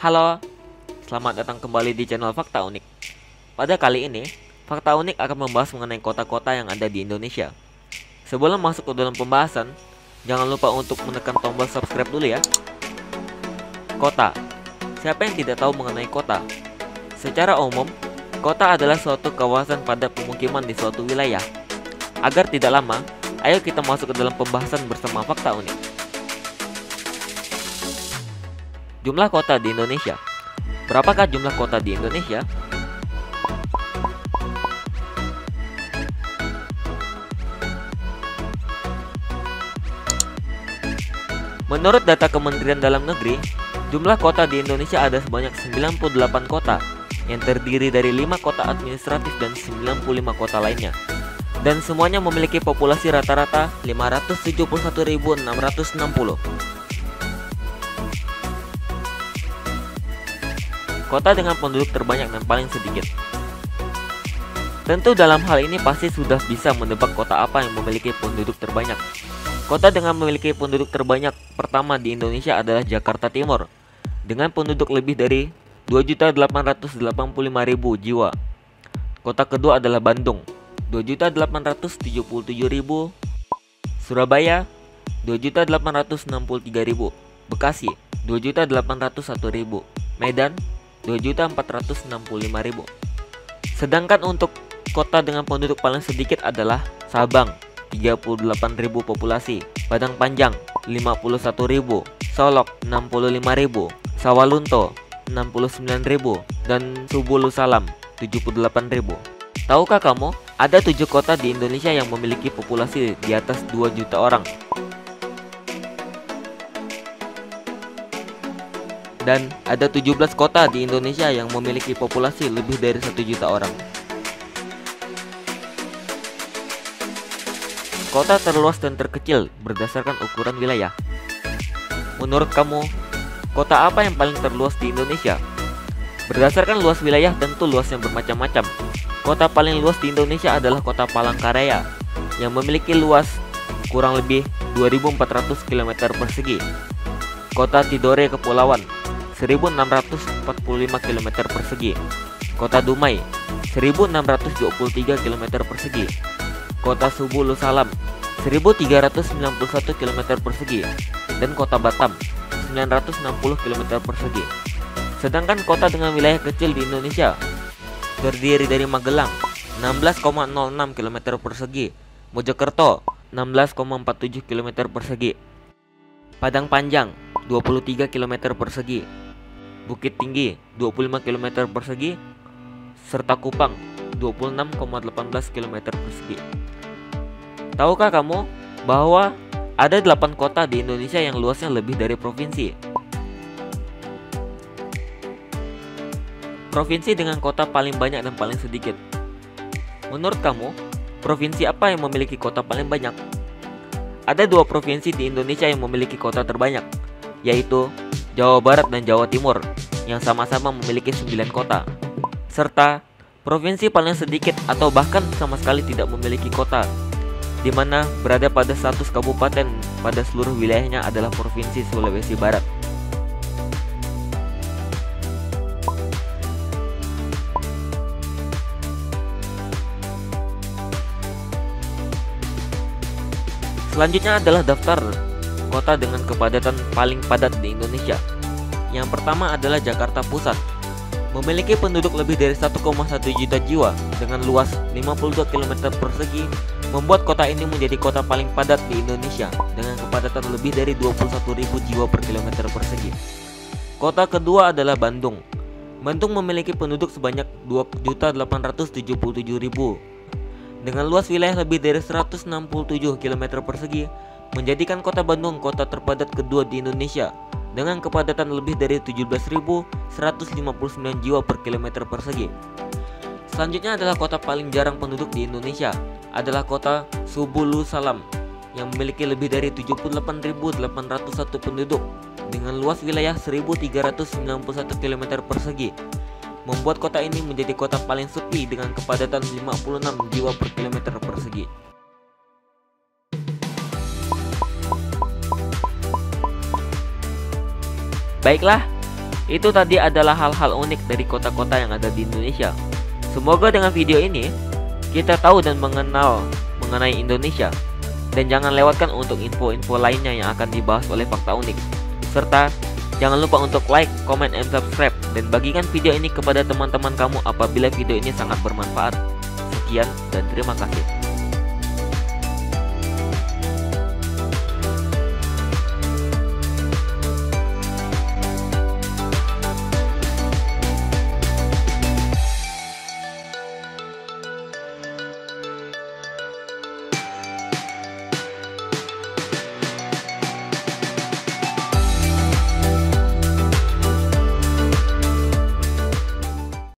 Halo, selamat datang kembali di channel Fakta Unik. Pada kali ini, Fakta Unik akan membahas mengenai kota-kota yang ada di Indonesia. Sebelum masuk ke dalam pembahasan, jangan lupa untuk menekan tombol subscribe dulu ya. Kota. Siapa yang tidak tahu mengenai kota? Secara umum, kota adalah suatu kawasan padat pemukiman di suatu wilayah. Agar tidak lama, ayo kita masuk ke dalam pembahasan bersama Fakta Unik. Jumlah kota di Indonesia. Berapakah jumlah kota di Indonesia? Menurut data Kementerian Dalam Negeri, jumlah kota di Indonesia ada sebanyak 98 kota yang terdiri dari 5 kota administratif dan 95 kota lainnya. Dan semuanya memiliki populasi rata-rata 571.660. Kota dengan penduduk terbanyak dan paling sedikit. Tentu dalam hal ini pasti sudah bisa menebak kota apa yang memiliki penduduk terbanyak. Kota dengan memiliki penduduk terbanyak pertama di Indonesia adalah Jakarta Timur, dengan penduduk lebih dari 2.885.000 jiwa. Kota kedua adalah Bandung, 2.877.000. Surabaya, 2.863.000. Bekasi, 2.801.000. Medan, 2.465.000. Sedangkan untuk kota dengan penduduk paling sedikit adalah Sabang, 38.000 populasi, Padang Panjang, 51.000, Solok, 65.000, Sawalunto, 69.000, dan Subulu Salam, 78.000. Tahukah kamu, ada 7 kota di Indonesia yang memiliki populasi di atas 2 juta orang? Dan ada 17 kota di Indonesia yang memiliki populasi lebih dari 1 juta orang. Kota terluas dan terkecil berdasarkan ukuran wilayah. Menurut kamu, kota apa yang paling terluas di Indonesia? Berdasarkan luas wilayah tentu luasnya bermacam-macam. Kota paling luas di Indonesia adalah kota Palangkaraya yang memiliki luas kurang lebih 2.400 km persegi. Kota Tidore Kepulauan, 1.645 km persegi. Kota Dumai, 1.623 km persegi. Kota Subulu Salam, 1.391 km persegi. Dan Kota Batam, 960 km persegi. Sedangkan kota dengan wilayah kecil di Indonesia terdiri dari Magelang, 16,06 km persegi, Mojokerto, 16,47 km persegi, Padang Panjang, 23 km persegi, Bukit Tinggi 25 km persegi, serta Kupang 26,18 km persegi. Tahukah kamu bahwa ada 8 kota di Indonesia yang luasnya lebih dari provinsi? Provinsi dengan kota paling banyak dan paling sedikit. Menurut kamu, provinsi apa yang memiliki kota paling banyak? Ada 2 provinsi di Indonesia yang memiliki kota terbanyak, yaitu Jawa Barat dan Jawa Timur, yang sama-sama memiliki 9 kota. Serta provinsi paling sedikit atau bahkan sama sekali tidak memiliki kota, di mana berada pada status kabupaten pada seluruh wilayahnya adalah Provinsi Sulawesi Barat. Selanjutnya adalah daftar kota dengan kepadatan paling padat di Indonesia. Yang pertama adalah Jakarta Pusat, memiliki penduduk lebih dari 1,1 juta jiwa dengan luas 52 km persegi, membuat kota ini menjadi kota paling padat di Indonesia dengan kepadatan lebih dari 21.000 jiwa per kilometer persegi. Kota kedua adalah Bandung. Bandung memiliki penduduk sebanyak 2.877.000 dengan luas wilayah lebih dari 167 km persegi, menjadikan kota Bandung kota terpadat kedua di Indonesia dengan kepadatan lebih dari 17.159 jiwa per kilometer persegi. Selanjutnya adalah kota paling jarang penduduk di Indonesia, adalah kota Subulu Salam yang memiliki lebih dari 78.801 penduduk dengan luas wilayah 1.391 km persegi, membuat kota ini menjadi kota paling sepi dengan kepadatan 56 jiwa per kilometer persegi. Baiklah, Itu tadi adalah hal-hal unik dari kota-kota yang ada di Indonesia. Semoga dengan video ini kita tahu dan mengenal mengenai Indonesia. Dan jangan lewatkan untuk info-info lainnya yang akan dibahas oleh Fakta Unik. Serta jangan lupa untuk like, comment, and subscribe. Dan bagikan video ini kepada teman-teman kamu apabila video ini sangat bermanfaat. Sekian dan terima kasih.